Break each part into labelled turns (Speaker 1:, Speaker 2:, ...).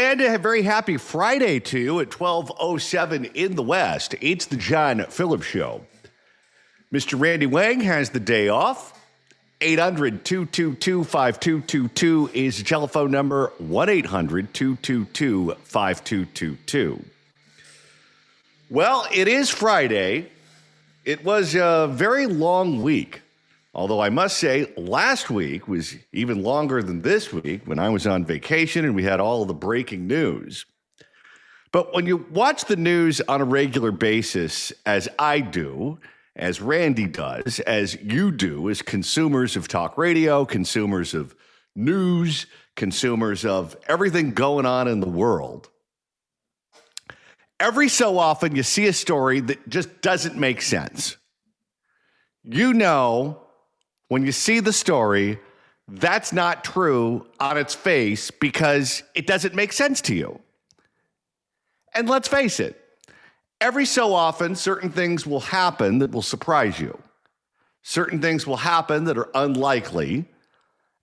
Speaker 1: And a very happy Friday to you at 12:07 in the West. It's the John Phillips Show. Mr. Randy Wang has the day off. 800-222-5222 is the telephone number. 1-800-222-5222. Well, it is Friday. It was a very long week. Although I must say, last week was even longer than this week when I was on vacation and we had all of the breaking news. But when you watch the news on a regular basis, as I do, as Randy does, as you do, as consumers of talk radio, consumers of news, consumers of everything going on in the world, every so often you see a story that just doesn't make sense. You know, when you see the story, that's not true on its face because it doesn't make sense to you. And let's face it, every so often, certain things will happen that will surprise you. Certain things will happen that are unlikely,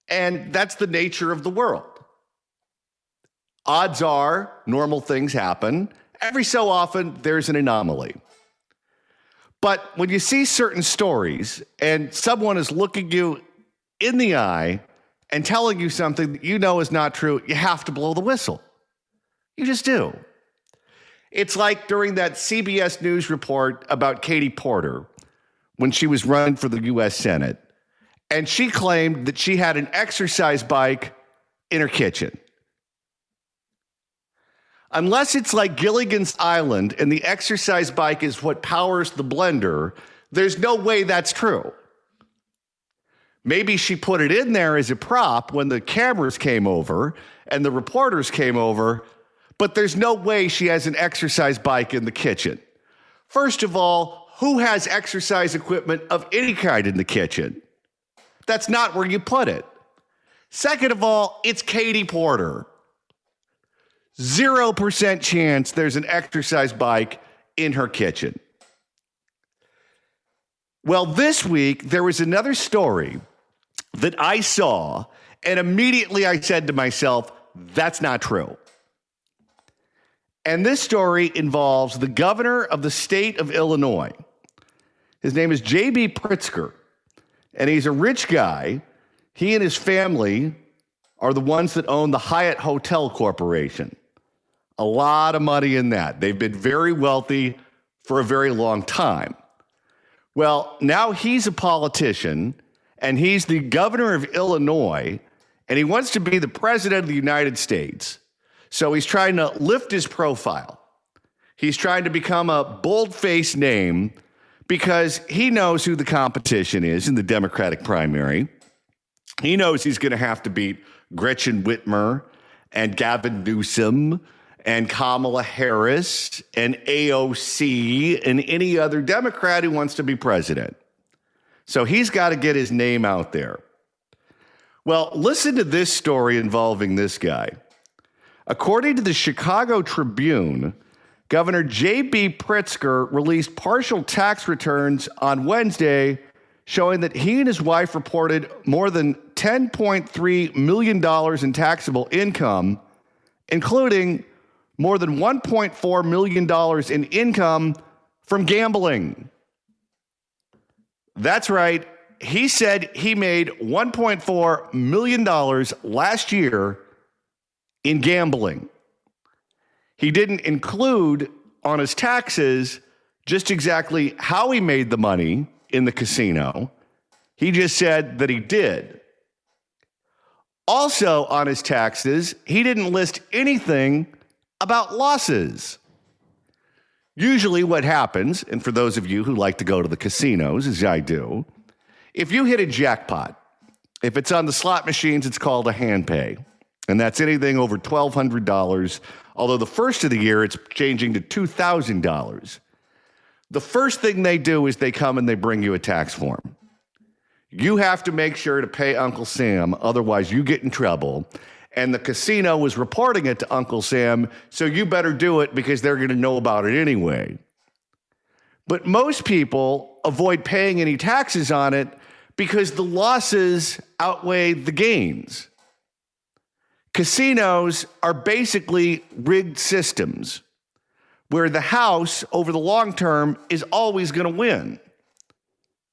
Speaker 1: and that's the nature of the world. Odds are, normal things happen. Every so often, there's an anomaly. But when you see certain stories and someone is looking you in the eye and telling you something that you know is not true, you have to blow the whistle. You just do. It's like during that CBS News report about Katie Porter when she was running for the U.S. Senate, and she claimed that she had an exercise bike in her kitchen. Unless it's like Gilligan's Island and the exercise bike is what powers the blender, there's no way that's true. Maybe she put it in there as a prop when the cameras came over and the reporters came over, but there's no way she has an exercise bike in the kitchen. First of all, who has exercise equipment of any kind in the kitchen? That's not where you put it. Second of all, it's Katie Porter. 0% chance there's an exercise bike in her kitchen. Well, this week, there was another story that I saw, and immediately I said to myself, that's not true. And this story involves the governor of the state of Illinois. His name is JP Pritzker, and he's a rich guy. He and his family are the ones that own the Hyatt Hotel Corporation. A lot of money in that. They've been very wealthy for a very long time. Well, now he's a politician, and he's the governor of Illinois, and he wants to be the president of the United States. So he's trying to lift his profile. He's trying to become a bold-faced name because he knows who the competition is in the Democratic primary. He knows he's going to have to beat Gretchen Whitmer and Gavin Newsom and Kamala Harris and AOC and any other Democrat who wants to be president. So he's got to get his name out there. Well, listen to this story involving this guy. According to the Chicago Tribune, Governor JP Pritzker released partial tax returns on Wednesday showing that he and his wife reported more than $10.3 million in taxable income, including more than $1.4 million in income from gambling. That's right. He said he made $1.4 million last year in gambling. He didn't include on his taxes just exactly how he made the money in the casino. He just said that he did. Also on his taxes, he didn't list anything about losses. Usually what happens, and for those of you who like to go to the casinos, as I do, if you hit a jackpot, if it's on the slot machines, it's called a hand pay. And that's anything over $1,200, although the first of the year, it's changing to $2,000. The first thing they do is they come and they bring you a tax form. You have to make sure to pay Uncle Sam, otherwise you get in trouble. And the casino was reporting it to Uncle Sam, so you better do it because they're going to know about it anyway. But most people avoid paying any taxes on it because the losses outweigh the gains. Casinos are basically rigged systems where the house over the long term is always going to win.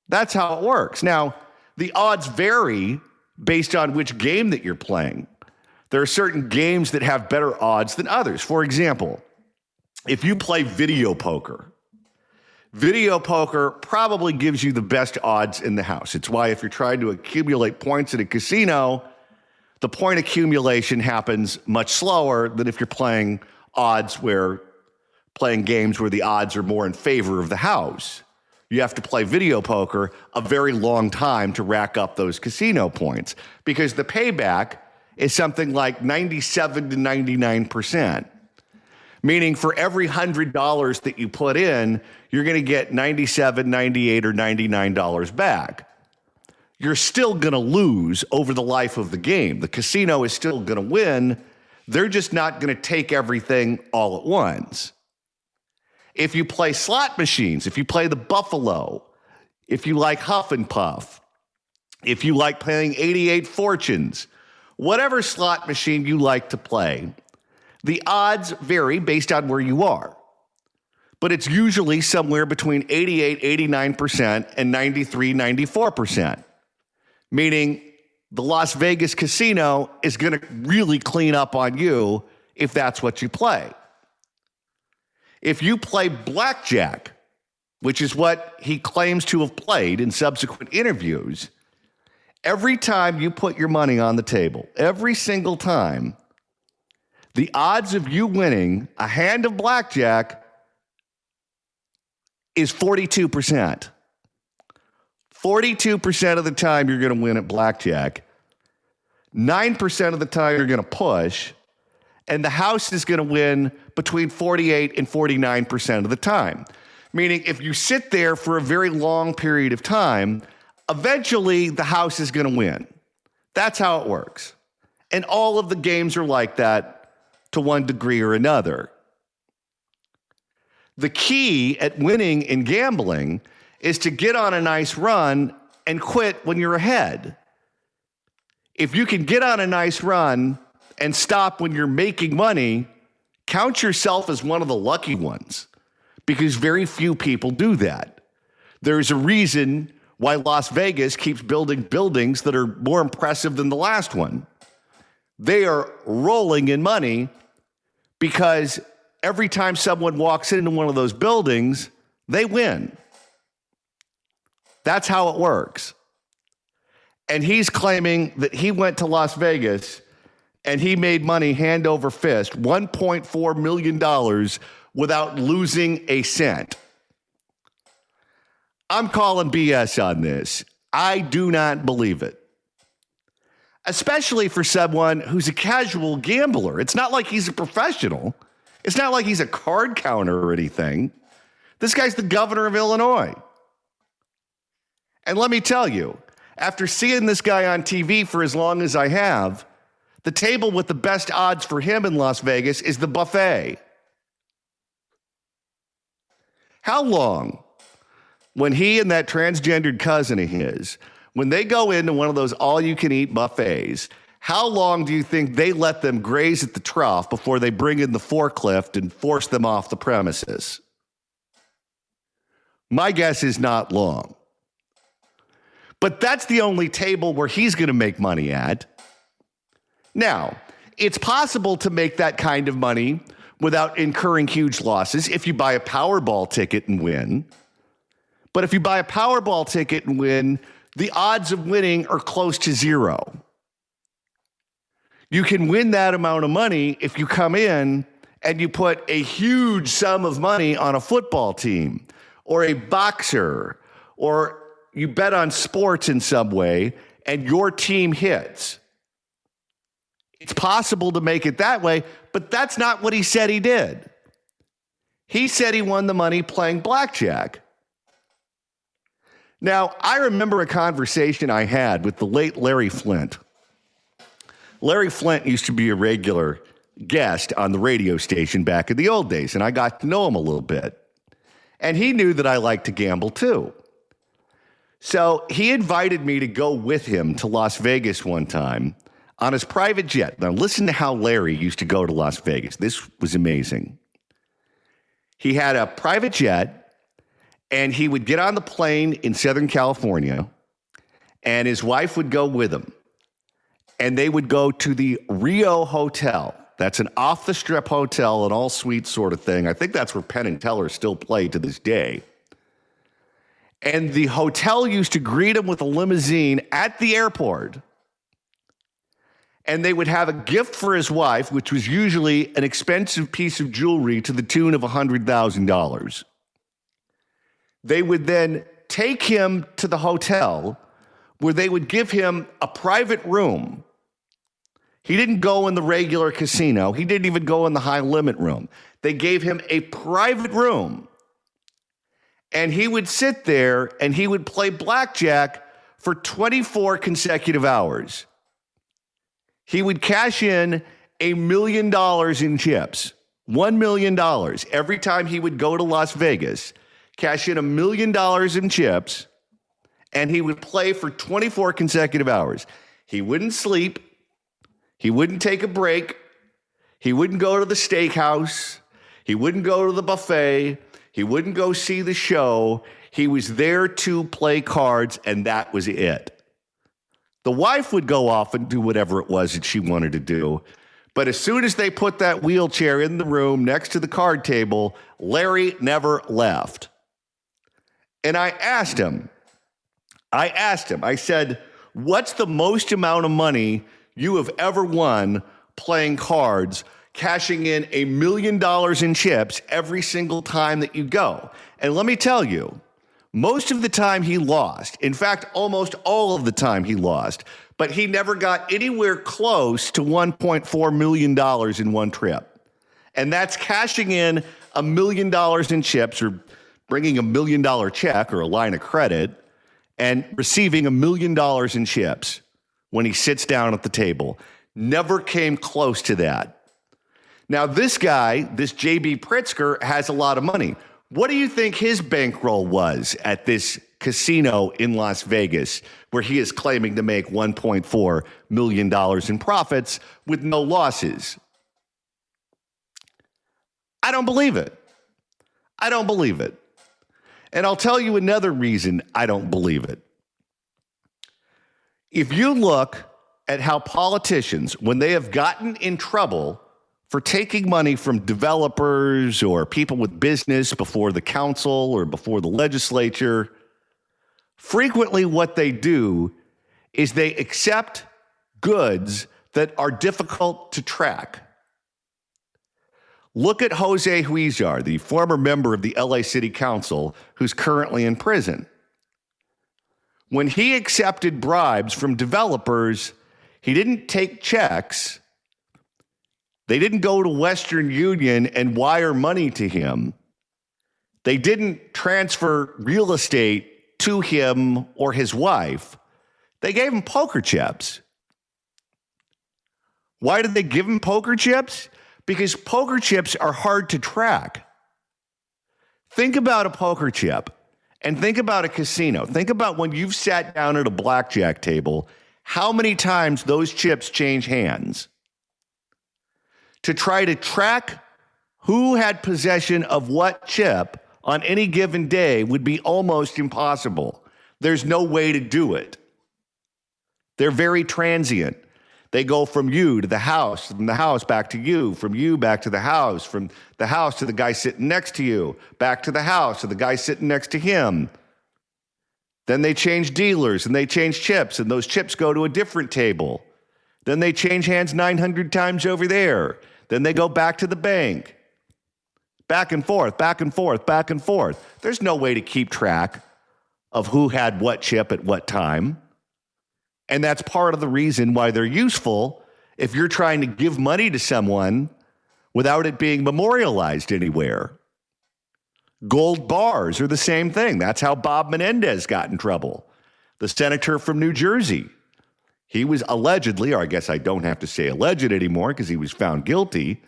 Speaker 1: That's how it works. Now, the odds vary based on which game that you're playing. There are certain games that have better odds than others. For example, if you play video poker probably gives you the best odds in the house. It's why if you're trying to accumulate points at a casino, the point accumulation happens much slower than if you're playing games where the odds are more in favor of the house. You have to play video poker a very long time to rack up those casino points because the payback is something like 97 to 99%. Meaning for every $100 that you put in, you're going to get $97, $98, or $99 back. You're still going to lose over the life of the game. The casino is still going to win. They're just not going to take everything all at once. If you play slot machines, if you play the Buffalo, if you like Huff and Puff, if you like playing 88 Fortunes, whatever slot machine you like to play, the odds vary based on where you are. But it's usually somewhere between 88, 89% and 93, 94%. Meaning the Las Vegas casino is going to really clean up on you if that's what you play. If you play blackjack, which is what he claims to have played in subsequent interviews, every time you put your money on the table, every single time, the odds of you winning a hand of blackjack is 42%. 42% of the time you're going to win at blackjack. 9% of the time you're going to push. And the house is going to win between 48 and 49% of the time. Meaning if you sit there for a very long period of time, eventually the house is going to win. That's how it works. And all of the games are like that to one degree or another. The key at winning in gambling is to get on a nice run and quit when you're ahead. If you can get on a nice run and stop when you're making money, count yourself as one of the lucky ones, because very few people do that. There's a reason why Las Vegas keeps building buildings that are more impressive than the last one. They are rolling in money because every time someone walks into one of those buildings, they win. That's how it works. And he's claiming that he went to Las Vegas and he made money hand over fist, $1.4 million without losing a cent. I'm calling BS on this. I do not believe it. Especially for someone who's a casual gambler. It's not like he's a professional. It's not like he's a card counter or anything. This guy's the governor of Illinois. And let me tell you, after seeing this guy on TV for as long as I have, the table with the best odds for him in Las Vegas is the buffet. How long, when he and that transgendered cousin of his, when they go into one of those all-you-can-eat buffets, how long do you think they let them graze at the trough before they bring in the forklift and force them off the premises? My guess is not long. But that's the only table where he's going to make money at. Now, it's possible to make that kind of money without incurring huge losses if you buy a Powerball ticket and win. But if you buy a Powerball ticket and win, the odds of winning are close to zero. You can win that amount of money if you come in and you put a huge sum of money on a football team or a boxer, or you bet on sports in some way and your team hits. It's possible to make it that way, but that's not what he said he did. He said he won the money playing blackjack. Now, I remember a conversation I had with the late Larry Flint. Larry Flint used to be a regular guest on the radio station back in the old days, and I got to know him a little bit. And he knew that I liked to gamble too. So he invited me to go with him to Las Vegas one time on his private jet. Now, listen to how Larry used to go to Las Vegas. This was amazing. He had a private jet, and he would get on the plane in Southern California, and his wife would go with him. And they would go to the Rio Hotel. That's an off-the-strip hotel, an all-suite sort of thing. I think that's where Penn and Teller still play to this day. And the hotel used to greet him with a limousine at the airport. And they would have a gift for his wife, which was usually an expensive piece of jewelry to the tune of $100,000. They would then take him to the hotel where they would give him a private room. He didn't go in the regular casino. He didn't even go in the high limit room. They gave him a private room. And he would sit there and he would play blackjack for 24 consecutive hours. He would cash in $1 million in chips, $1 million every time he would go to Las Vegas, cash in $1 million in chips, and he would play for 24 consecutive hours. He wouldn't sleep. He wouldn't take a break. He wouldn't go to the steakhouse. He wouldn't go to the buffet. He wouldn't go see the show. He was there to play cards, and that was it. The wife would go off and do whatever it was that she wanted to do. But as soon as they put that wheelchair in the room next to the card table, Larry never left. And I asked him, I said, what's the most amount of money you have ever won playing cards, cashing in $1 million in chips every single time that you go? And let me tell you, most of the time he lost. In fact, almost all of the time he lost. But he never got anywhere close to $1.4 million in one trip. And that's cashing in $1 million in chips, or bringing $1 million check or a line of credit and receiving $1 million in chips when he sits down at the table. Never came close to that. Now, this guy, this JP Pritzker, has a lot of money. What do you think his bankroll was at this casino in Las Vegas, where he is claiming to make $1.4 million in profits with no losses? I don't believe it. I don't believe it. And I'll tell you another reason I don't believe it. If you look at how politicians, when they have gotten in trouble for taking money from developers or people with business before the council or before the legislature, frequently what they do is they accept goods that are difficult to track. Look at Jose Huizar, the former member of the LA City Council, who's currently in prison. When he accepted bribes from developers, he didn't take checks. They didn't go to Western Union and wire money to him. They didn't transfer real estate to him or his wife. They gave him poker chips. Why did they give him poker chips? Because poker chips are hard to track. Think about a poker chip and think about a casino. Think about when you've sat down at a blackjack table, how many times those chips change hands. To try to track who had possession of what chip on any given day would be almost impossible. There's no way to do it. They're very transient. They go from you to the house, from the house back to you, from you back to the house to the guy sitting next to you, back to the house to the guy sitting next to him. Then they change dealers and they change chips, and those chips go to a different table. Then they change hands 900 times over there. Then they go back to the bank. Back and forth, back and forth, back and forth. There's no way to keep track of who had what chip at what time. And that's part of the reason why they're useful if you're trying to give money to someone without it being memorialized anywhere. Gold bars are the same thing. That's how Bob Menendez got in trouble. The senator from New Jersey. He was allegedly, or I guess I don't have to say alleged anymore because he was found guilty,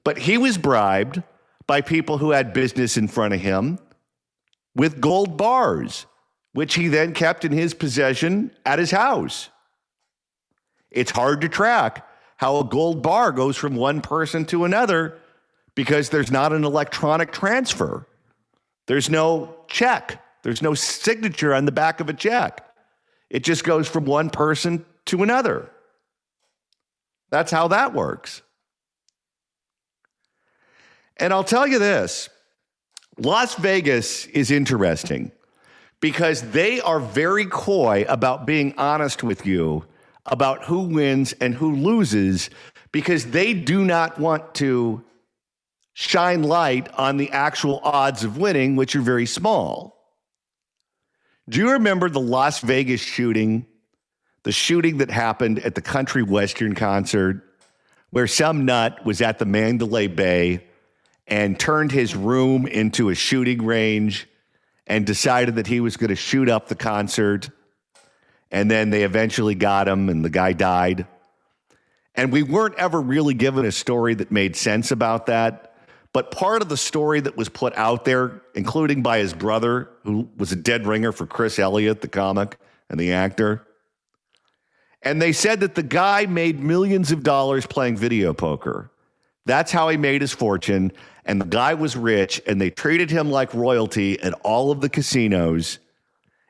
Speaker 1: but he was bribed by people who had business in front of him with gold bars, which he then kept in his possession at his house. It's hard to track how a gold bar goes from one person to another because there's not an electronic transfer. There's no check. There's no signature on the back of a check. It just goes from one person to another. That's how that works. And I'll tell you this, Las Vegas is interesting because they are very coy about being honest with you about who wins and who loses because they do not want to shine light on the actual odds of winning, which are very small. Do you remember the Las Vegas shooting, the shooting that happened at the Country Western concert where some nut was at the Mandalay Bay and turned his room into a shooting range and decided that he was going to shoot up the concert? And then they eventually got him and the guy died. And we weren't ever really given a story that made sense about that. But part of the story that was put out there, including by his brother, who was a dead ringer for Chris Elliott, the comic and the actor, and they said that the guy made millions of dollars playing video poker. That's how he made his fortune. And the guy was rich, and they treated him like royalty at all of the casinos,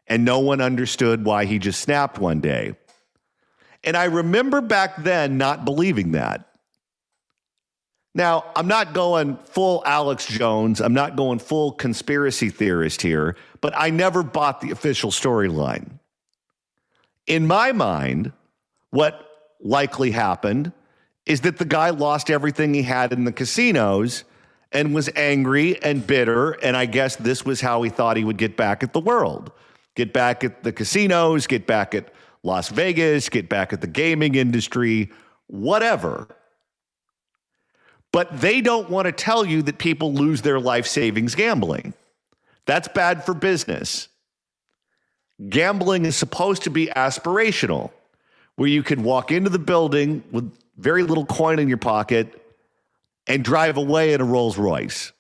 Speaker 1: and no one understood why he just snapped one day. And I remember back then not believing that. Now, I'm not going full Alex Jones. I'm not going full conspiracy theorist here, but I never bought the official storyline. In my mind, what likely happened is that the guy lost everything he had in the casinos and was angry and bitter, and I guess this was how he thought he would get back at the world. Get back at the casinos, get back at Las Vegas, get back at the gaming industry, whatever. But they don't want to tell you that people lose their life savings gambling. That's bad for business. Gambling is supposed to be aspirational, where you can walk into the building with very little coin in your pocket and drive away in a Rolls Royce.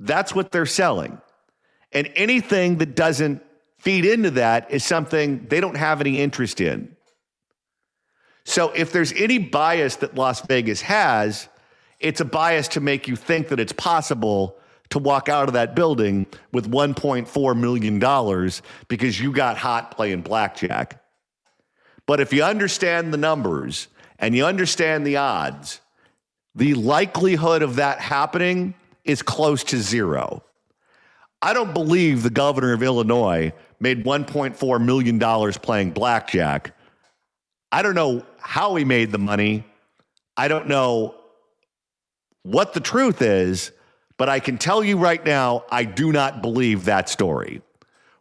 Speaker 1: That's what they're selling. And anything that doesn't feed into that is something they don't have any interest in. So if there's any bias that Las Vegas has, it's a bias to make you think that it's possible to walk out of that building with $1.4 million because you got hot playing blackjack. But if you understand the numbers and you understand the odds, the likelihood of that happening is close to zero. I don't believe the governor of Illinois made $1.4 million playing blackjack. I don't know how he made the money. I don't know what the truth is, but I can tell you right now, I do not believe that story.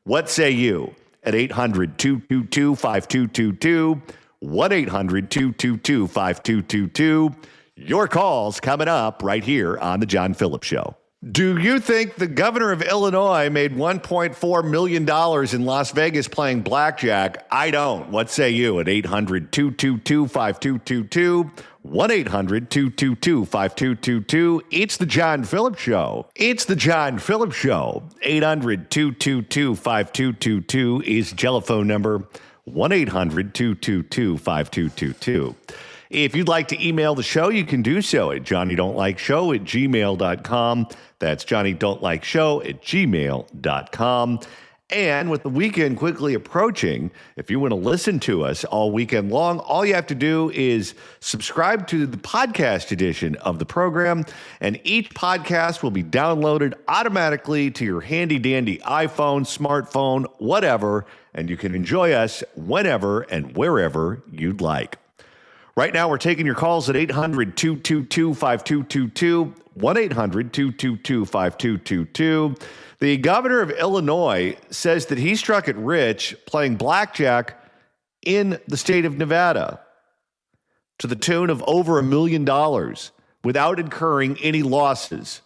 Speaker 1: What say you? At 800-222-5222, 1-800-222-5222. Your calls coming up right here on The John Phillips Show. Do you think the governor of Illinois made $1.4 million in Las Vegas playing blackjack? I don't. What say you? At 800-222-5222, 1-800-222-5222. It's The John Phillips Show. It's The John Phillips Show. 800-222-5222 is the telephone number. 1-800-222-5222. If you'd like to email the show, you can do so at johnnydon'tlikeshow@gmail.com. That's johnnydon'tlikeshow@gmail.com. And with the weekend quickly approaching, if you want to listen to us all weekend long, all you have to do is subscribe to the podcast edition of the program, and each podcast will be downloaded automatically to your handy-dandy iPhone, smartphone, whatever, and you can enjoy us whenever and wherever you'd like. Right now, we're taking your calls at 800-222-5222, 1-800-222-5222. The governor of Illinois says that he struck it rich playing blackjack in the state of Nevada to the tune of over $1 million without incurring any losses.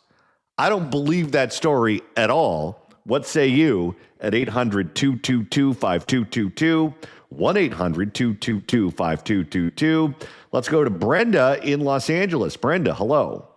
Speaker 1: I don't believe that story at all. What say you at 800-222-5222, 1-800-222-5222. Let's go to Brenda in Los Angeles. Brenda, hello.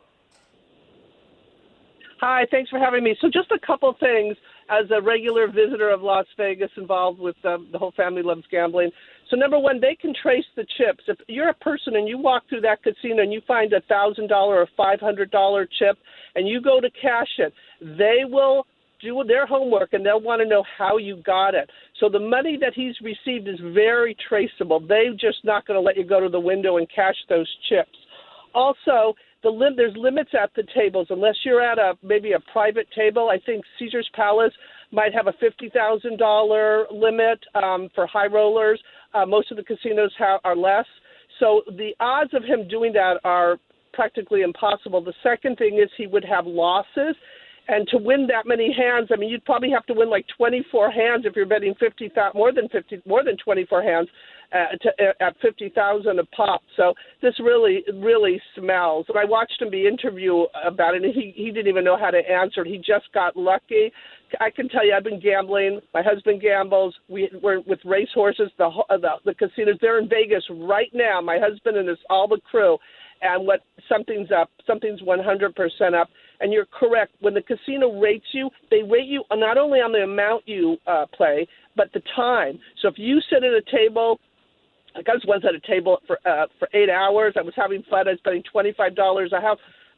Speaker 2: Hi, thanks for having me. So just a couple things. as a regular visitor of Las Vegas involved with the whole family loves gambling. So number one, they can trace the chips. If you're a person and you walk through that casino and you find $1,000 or $500 chip and you go to cash it, they will do their homework and they'll want to know how you got it. So the money that he's received is very traceable. They're just not going to let you go to the window and cash those chips. Also, there's limits at the tables. Unless you're at maybe a private table, I think Caesar's Palace might have a $50,000 limit for high rollers. Most of the casinos are less. So the odds of him doing that are practically impossible. The second thing is he would have losses. And to win that many hands, I mean, you'd probably have to win like 24 hands if you're betting more than 24 hands at 50,000 a pop. So this really smells. And I watched him be interviewed about it, and he didn't even know how to answer it. He just got lucky. I can tell you, I've been gambling. My husband gambles. We're with racehorses, the casinos. They're in Vegas right now. My husband and all the crew. And something's up, something's 100% up. And you're correct. When the casino rates you, they rate you not only on the amount you play, but the time. So if you sit at a table, like I was once at a table for 8 hours, I was having fun. I was spending $25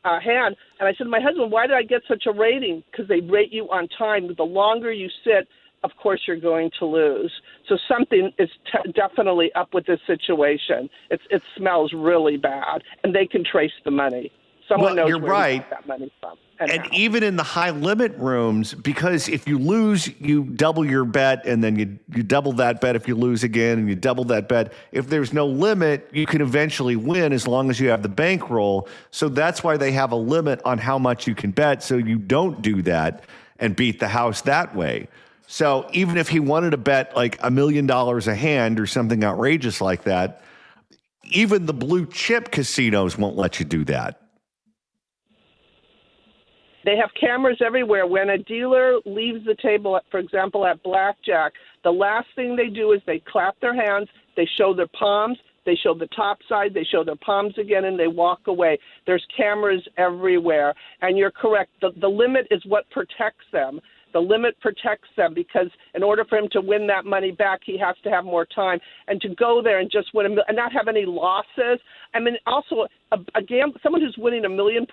Speaker 2: a hand. And I said to my husband, why did I get such a rating? Because they rate you on time. The longer you sit, of course you're going to lose. So something is definitely up with this situation. It smells really bad, and they can trace the money. Someone knows
Speaker 1: you're
Speaker 2: where
Speaker 1: right.
Speaker 2: you got that money from.
Speaker 1: And even in the high limit rooms, because if you lose, you double your bet, and then you double that bet if you lose again, and you double that bet. If there's no limit, you can eventually win as long as you have the bankroll. So that's why they have a limit on how much you can bet, so you don't do that and beat the house that way. So even if he wanted to bet like $1 million a hand or something outrageous like that, even the blue chip casinos won't let you do that.
Speaker 2: They have cameras everywhere. When a dealer leaves the table, for example, at blackjack, the last thing they do is they clap their hands, they show their palms, they show the top side, they show their palms again, and they walk away. There's cameras everywhere. And you're correct. The limit is what protects them. The limit protects them because in order for him to win that money back, he has to have more time. And to go there and just win and not have any losses. I mean, also, someone who's winning $1.4 million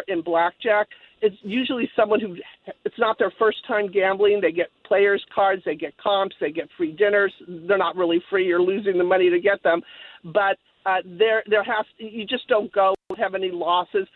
Speaker 2: in blackjack is usually someone who it's not their first time gambling. They get players cards, they get comps, they get free dinners. They're not really free. You're losing the money to get them. But you just don't go have any losses.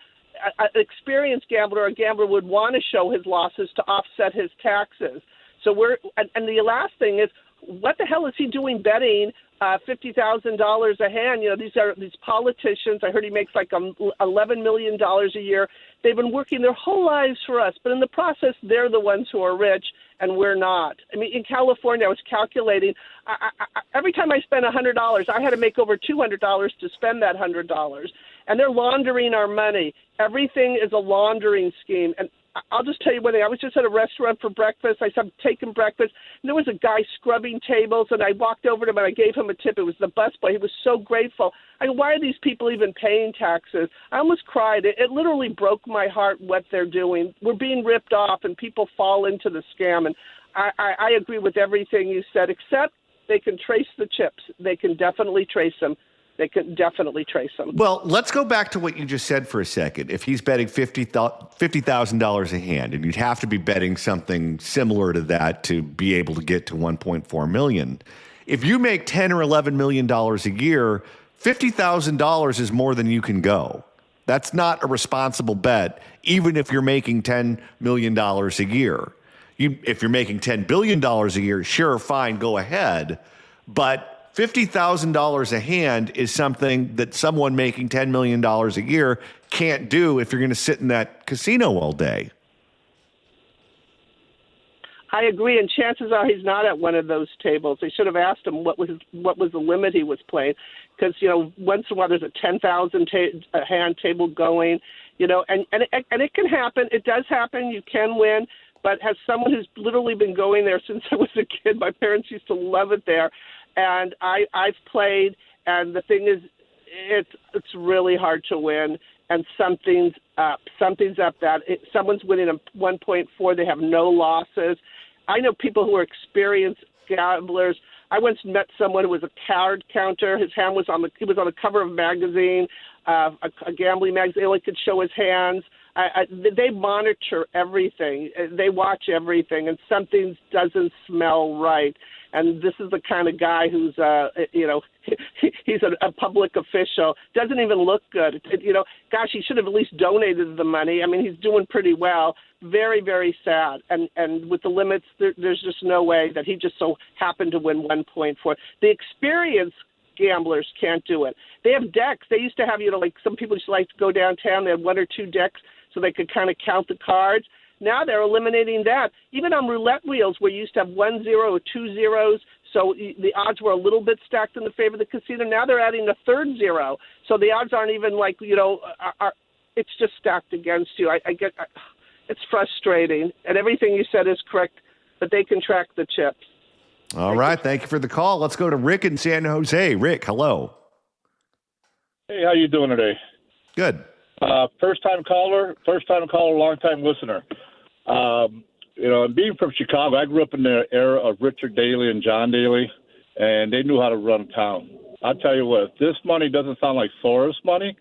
Speaker 2: An experienced gambler, a gambler would want to show his losses to offset his taxes. So and the last thing is, what the hell is he doing betting $50,000 a hand? You know, these politicians. I heard he makes like $11 million a year. They've been working their whole lives for us, but in the process, they're the ones who are rich and we're not. I mean, in California, I was calculating. Every time I spent $100, I had to make over $200 to spend that $100. And they're laundering our money. Everything is a laundering scheme. And I'll just tell you one thing. I was just at a restaurant for breakfast. I started taking breakfast, and there was a guy scrubbing tables, and I walked over to him, and I gave him a tip. It was the busboy. He was so grateful. I go, why are these people even paying taxes? I almost cried. It literally broke my heart what they're doing. We're being ripped off, and people fall into the scam. And I agree with everything you said, except they can trace the chips. They can definitely trace them.
Speaker 1: Well, let's go back to what you just said for a second. If he's betting $50,000 a hand, and you'd have to be betting something similar to that to be able to get to $1.4 million. If you make $10 or $11 million a year, $50,000 is more than you can go. That's not a responsible bet, even if you're making $10 million a year. If you're making $10 billion a year, sure, fine, go ahead. But $50,000 a hand is something that someone making $10 million a year can't do if you're going to sit in that casino all day.
Speaker 2: I agree, and chances are he's not at one of those tables. They should have asked him what was the limit he was playing, because once in a while there's a 10,000 hand table going, and it can happen. It does happen. You can win, but as someone who's literally been going there since I was a kid, my parents used to love it there. And I've played, and the thing is, it's really hard to win. and something's up. Something's up. Someone's winning a 1.4. They have no losses. I know people who are experienced gamblers. I once met someone who was a card counter. His hand was he was on the cover of a magazine, a gambling magazine. He only could show his hands. They monitor everything. They watch everything, and something doesn't smell right. And this is the kind of guy who's, he's a public official. Doesn't even look good. Gosh, he should have at least donated the money. I mean, he's doing pretty well. Very, very sad. And with the limits, there's just no way that he just so happened to win 1.4. The experienced gamblers can't do it. They have decks. They used to have, like some people used to like to go downtown. They had 1 or 2 decks so they could kind of count the cards. Now they're eliminating that. Even on roulette wheels where you used to have 1 0 or 2 zeros, so the odds were a little bit stacked in the favor of the casino. Now they're adding a 3rd 0. So the odds aren't even like, it's just stacked against you. It's frustrating. And everything you said is correct, but they can track the chips.
Speaker 1: All right. Thank you for the call. Let's go to Rick in San Jose. Rick, hello.
Speaker 3: Hey, how you doing today?
Speaker 1: Good.
Speaker 3: First-time caller, long-time listener. And being from Chicago, I grew up in the era of Richard Daley and John Daley, and they knew how to run town. I'll tell you what, if this money doesn't sound like Soros money,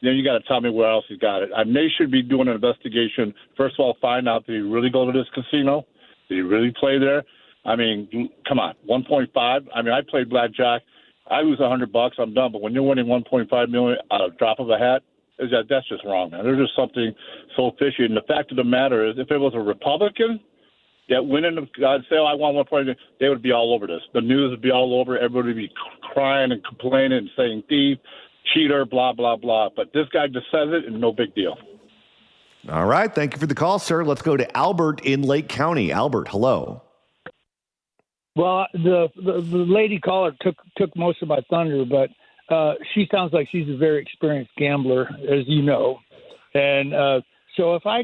Speaker 3: then you got to tell me where else he got it. They should be doing an investigation. First of all, find out, did he really go to this casino? Did he really play there? I mean, come on, 1.5. I mean, I played blackjack. I lose $100, I'm done. But when you're winning 1.5 million out of a drop of a hat, that's just wrong, man. There's just something so fishy. And the fact of the matter is, if it was a Republican that went in, say, I want 1.5, they would be all over this. The news would be all over. Everybody would be crying and complaining and saying thief, cheater, blah, blah, blah. But this guy just says it, and no big deal.
Speaker 1: All right. Thank you for the call, sir. Let's go to Albert in Lake County. Albert, hello.
Speaker 4: Well, the lady caller took most of my thunder, but she sounds like she's a very experienced gambler, as you know. And so if I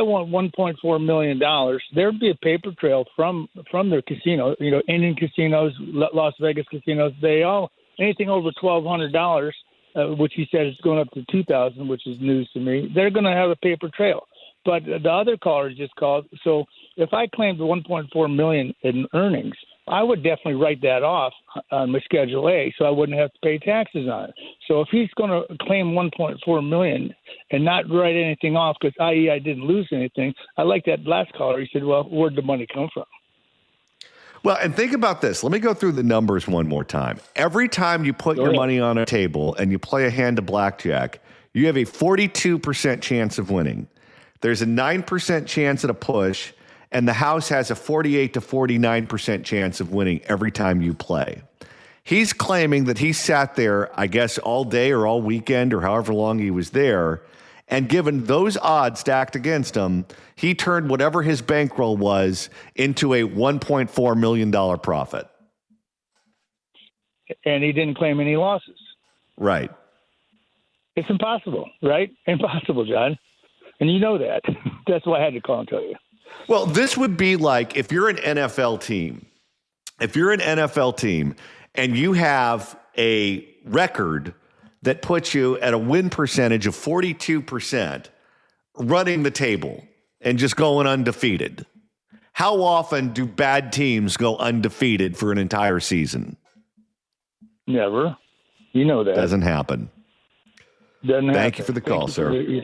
Speaker 4: want $1.4 million, there'd be a paper trail from their casino. Indian casinos, Las Vegas casinos, they all anything over $1,200, which he said is going up to $2,000, which is news to me. They're going to have a paper trail. But the other caller just called. So if I claimed $1.4 million in earnings, I would definitely write that off on my Schedule A, so I wouldn't have to pay taxes on it. So if he's going to claim $1.4 million and not write anything off, because i.e. I didn't lose anything, I like that last caller. He said, "Well, where'd the money come from?"
Speaker 1: Well, and think about this. Let me go through the numbers one more time. Every time you put your money on a table and you play a hand of blackjack, you have a 42% chance of winning. There's a 9% chance at a push, and the house has a 48 to 49% chance of winning every time you play. He's claiming that he sat there, I guess, all day or all weekend or however long he was there, and given those odds stacked against him, he turned whatever his bankroll was into a $1.4 million profit.
Speaker 4: And he didn't claim any losses.
Speaker 1: Right.
Speaker 4: It's impossible, right? Impossible, John. And you know that. That's why I had to call and tell you.
Speaker 1: Well, this would be like if you're an NFL team. If you're an NFL team and you have a record that puts you at a win percentage of 42%, running the table and just going undefeated. How often do bad teams go undefeated for an entire season?
Speaker 4: Never. You know that.
Speaker 1: Doesn't happen. Thank you for the call, sir.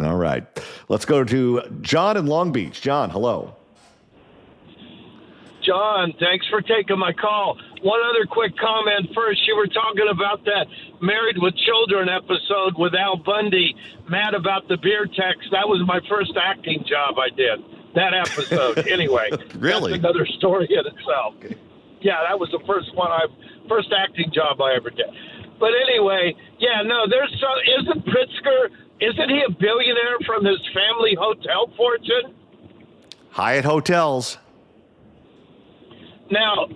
Speaker 1: All right. Let's go to John in Long Beach. John, hello.
Speaker 5: John, thanks for taking my call. One other quick comment first. You were talking about that Married with Children episode with Al Bundy, mad about the beer tax. That was my first acting job I did, that episode. Anyway,
Speaker 1: really?
Speaker 5: That's another story in itself. Okay. Yeah, that was the first acting job I ever did. But anyway, isn't Pritzker, isn't he a billionaire from his family hotel fortune?
Speaker 1: Hyatt Hotels.
Speaker 5: Now,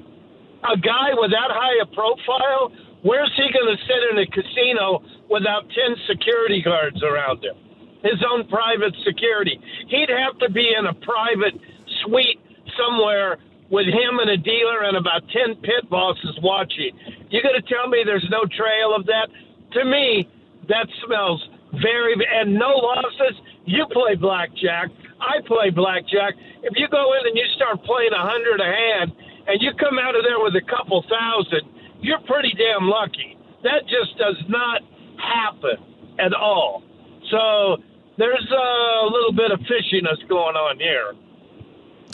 Speaker 5: a guy with that high a profile, where's he going to sit in a casino without 10 security guards around him? His own private security. He'd have to be in a private suite somewhere with him and a dealer and about 10 pit bosses watching. You going to tell me there's no trail of that? To me, that smells And no losses. You play blackjack. I play blackjack. If you go in and you start playing 100 a hand and you come out of there with a couple thousand, you're pretty damn lucky. That just does not happen at all. So there's a little bit of fishiness going on here.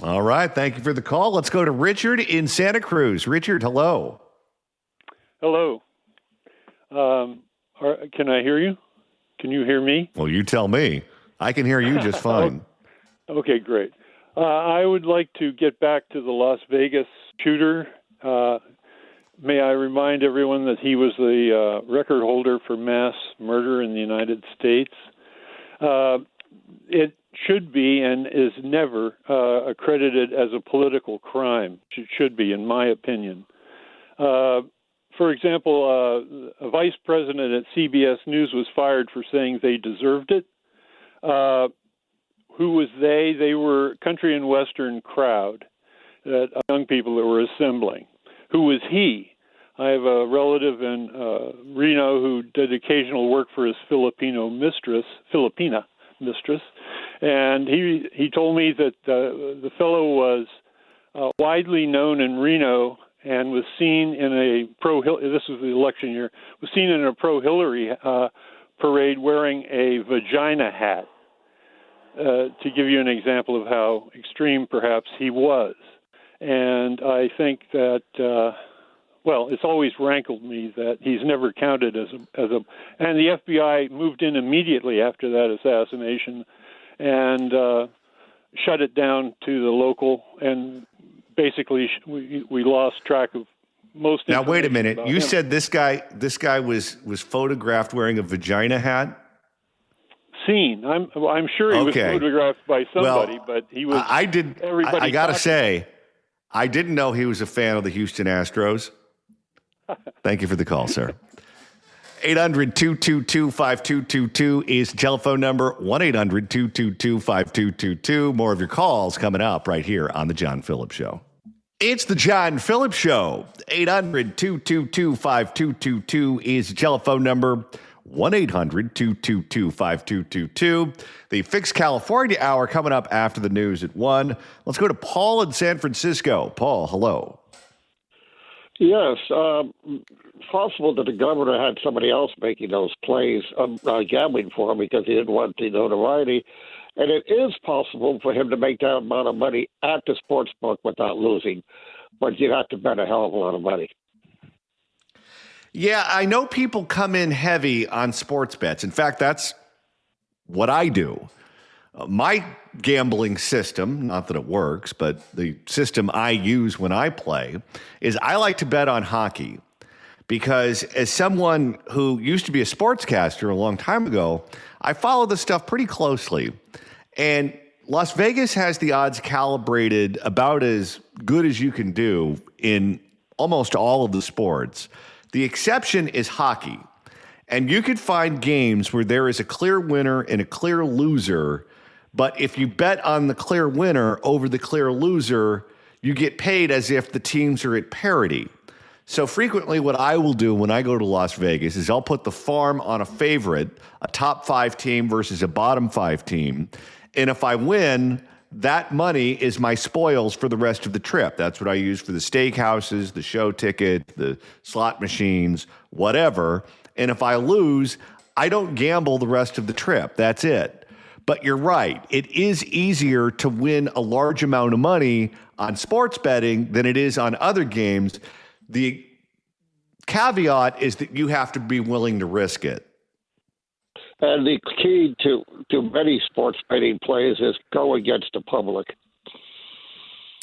Speaker 1: All right. Thank you for the call. Let's go to Richard in Santa Cruz. Richard, hello.
Speaker 6: Hello. Can I hear you? Can you hear me?
Speaker 1: Well, you tell me. I can hear you just fine.
Speaker 6: Okay, great. I would like to get back to the Las Vegas shooter. May I remind everyone that he was the record holder for mass murder in the United States. It should be and is never accredited as a political crime. It should be, in my opinion. For example, a vice president at CBS News was fired for saying they deserved it. Who was they? They were a country and western crowd, young people that were assembling. Who was he? I have a relative in Reno who did occasional work for his Filipina mistress, and he told me that the fellow was widely known in Reno and was seen in a this was the election year, was seen in a pro-Hillary parade wearing a vagina hat, to give you an example of how extreme perhaps he was. And I think that, it's always rankled me that he's never counted as a, and the FBI moved in immediately after that assassination and shut it down to the local, and basically we lost track of most.
Speaker 1: Now wait a minute. You said this guy was photographed wearing a vagina hat?
Speaker 6: Seen. I'm sure he was photographed by somebody, but he was.
Speaker 1: I gotta say, I didn't know he was a fan of the Houston Astros. Thank you for the call, sir. 800-222-5222 is the telephone number. 1-800-222-5222. More of your calls coming up right here on The John Phillips Show. It's The John Phillips Show. 800-222-5222 is the telephone number. 1-800-222-5222. The Fix California Hour coming up after the news at 1. Let's go to Paul in San Francisco. Paul, hello.
Speaker 7: Yes, possible that the governor had somebody else making those plays, gambling for him because he didn't want the notoriety. And it is possible for him to make that amount of money at the sports book without losing, but you'd have to bet a hell of a lot of money.
Speaker 1: Yeah, I know people come in heavy on sports bets. In fact, that's what I do. My gambling system, not that it works, but the system I use when I play is I like to bet on hockey because as someone who used to be a sportscaster a long time ago, I follow this stuff pretty closely. And Las Vegas has the odds calibrated about as good as you can do in almost all of the sports. The exception is hockey. And you could find games where there is a clear winner and a clear loser. But if you bet on the clear winner over the clear loser, you get paid as if the teams are at parity. So frequently what I will do when I go to Las Vegas is I'll put the farm on a favorite, a top 5 team versus a bottom 5 team. And if I win, that money is my spoils for the rest of the trip. That's what I use for the steakhouses, the show ticket, the slot machines, whatever. And if I lose, I don't gamble the rest of the trip. That's it. But you're right. It is easier to win a large amount of money on sports betting than it is on other games. The caveat is that you have to be willing to risk it.
Speaker 7: And the key to many sports betting plays is go against the public.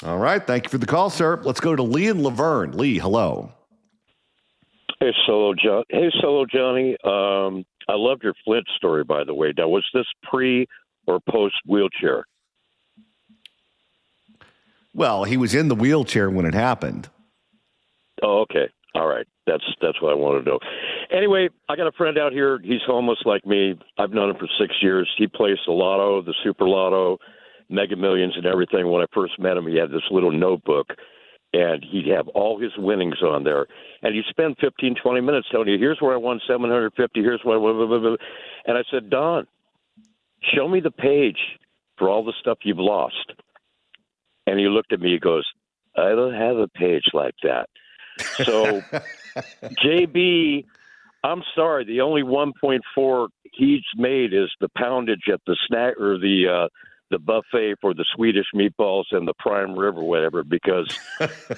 Speaker 1: All right. Thank you for the call, sir. Let's go to Lee and Laverne. Lee, hello.
Speaker 8: Hey, Johnny. I loved your Flint story, by the way. Now, was this pre or post wheelchair?
Speaker 1: Well, he was in the wheelchair when it happened.
Speaker 8: Oh, okay. All right. That's what I wanted to know. Anyway, I got a friend out here. He's homeless like me. I've known him for 6 years. He plays the lotto, the super lotto, Mega Millions, and everything. When I first met him, he had this little notebook. and he'd have all his winnings on there. And he'd spend 15, 20 minutes telling you, here's where I won 750, here's what, blah, blah, blah, blah. And I said, Don, show me the page for all the stuff you've lost. And he looked at me, he goes, I don't have a page like that. So, JB, I'm sorry, the only 1.4 he's made is the poundage at the snack or the buffet for the Swedish meatballs and the prime rib or whatever, because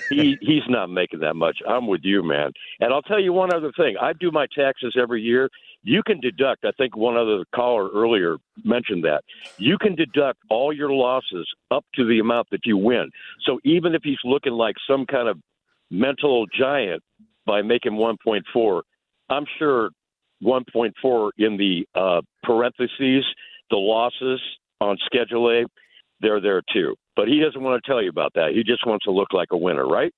Speaker 8: he's not making that much. I'm with you, man. And I'll tell you one other thing. I do my taxes every year. You can deduct, I think one other caller earlier mentioned that, you can deduct all your losses up to the amount that you win. So even if he's looking like some kind of mental giant by making 1.4, I'm sure 1.4 in the parentheses, the losses on Schedule A, they're there too. But he doesn't want to tell you about that. He just wants to look like a winner, right?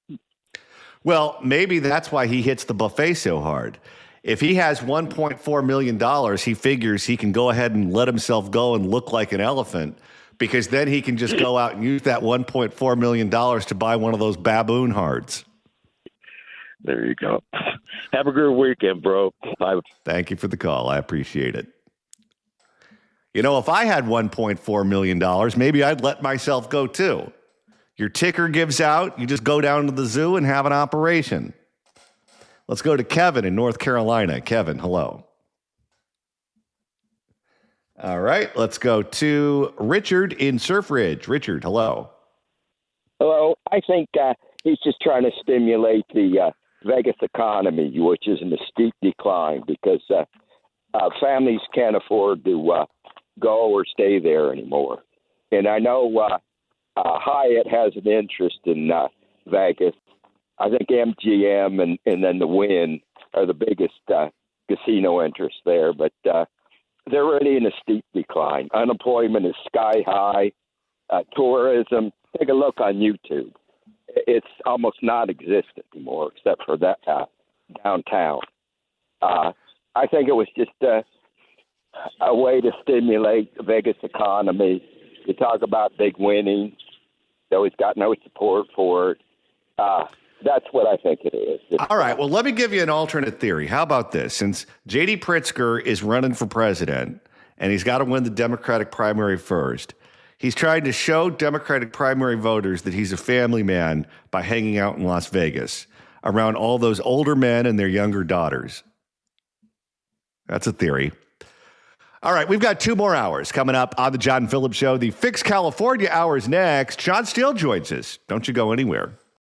Speaker 1: Well, maybe that's why he hits the buffet so hard. If he has $1.4 million, he figures he can go ahead and let himself go and look like an elephant, because then he can just go out and use that $1.4 million to buy one of those baboon hearts.
Speaker 8: There you go. Have a good weekend, bro. Bye.
Speaker 1: Thank you for the call. I appreciate it. You know, if I had $1.4 million, maybe I'd let myself go too. Your ticker gives out, you just go down to the zoo and have an operation. Let's go to Kevin in North Carolina. Kevin, hello. All right, let's go to Richard in Surf Ridge. Richard, hello.
Speaker 9: Hello. I think he's just trying to stimulate the Vegas economy, which is in a steep decline, because families can't afford to go or stay there anymore. And I know Hyatt has an interest in Vegas. I think MGM and then the Wynn are the biggest casino interests there, but they're already in a steep decline. Unemployment is sky high. Tourism, take a look on YouTube. It's almost non-existent anymore, except for that downtown. I think it was just a way to stimulate the Vegas economy. You talk about big winnings, though he's got no support for it. That's what I think it is.
Speaker 1: All right. Well, let me give you an alternate theory. How about this? Since JP Pritzker is running for president and he's got to win the Democratic primary first, he's trying to show Democratic primary voters that he's a family man by hanging out in Las Vegas around all those older men and their younger daughters. That's a theory. All right. We've got 2 more hours coming up on the John Phillips Show. The Fix California hour is next. John Steele joins us. Don't you go anywhere.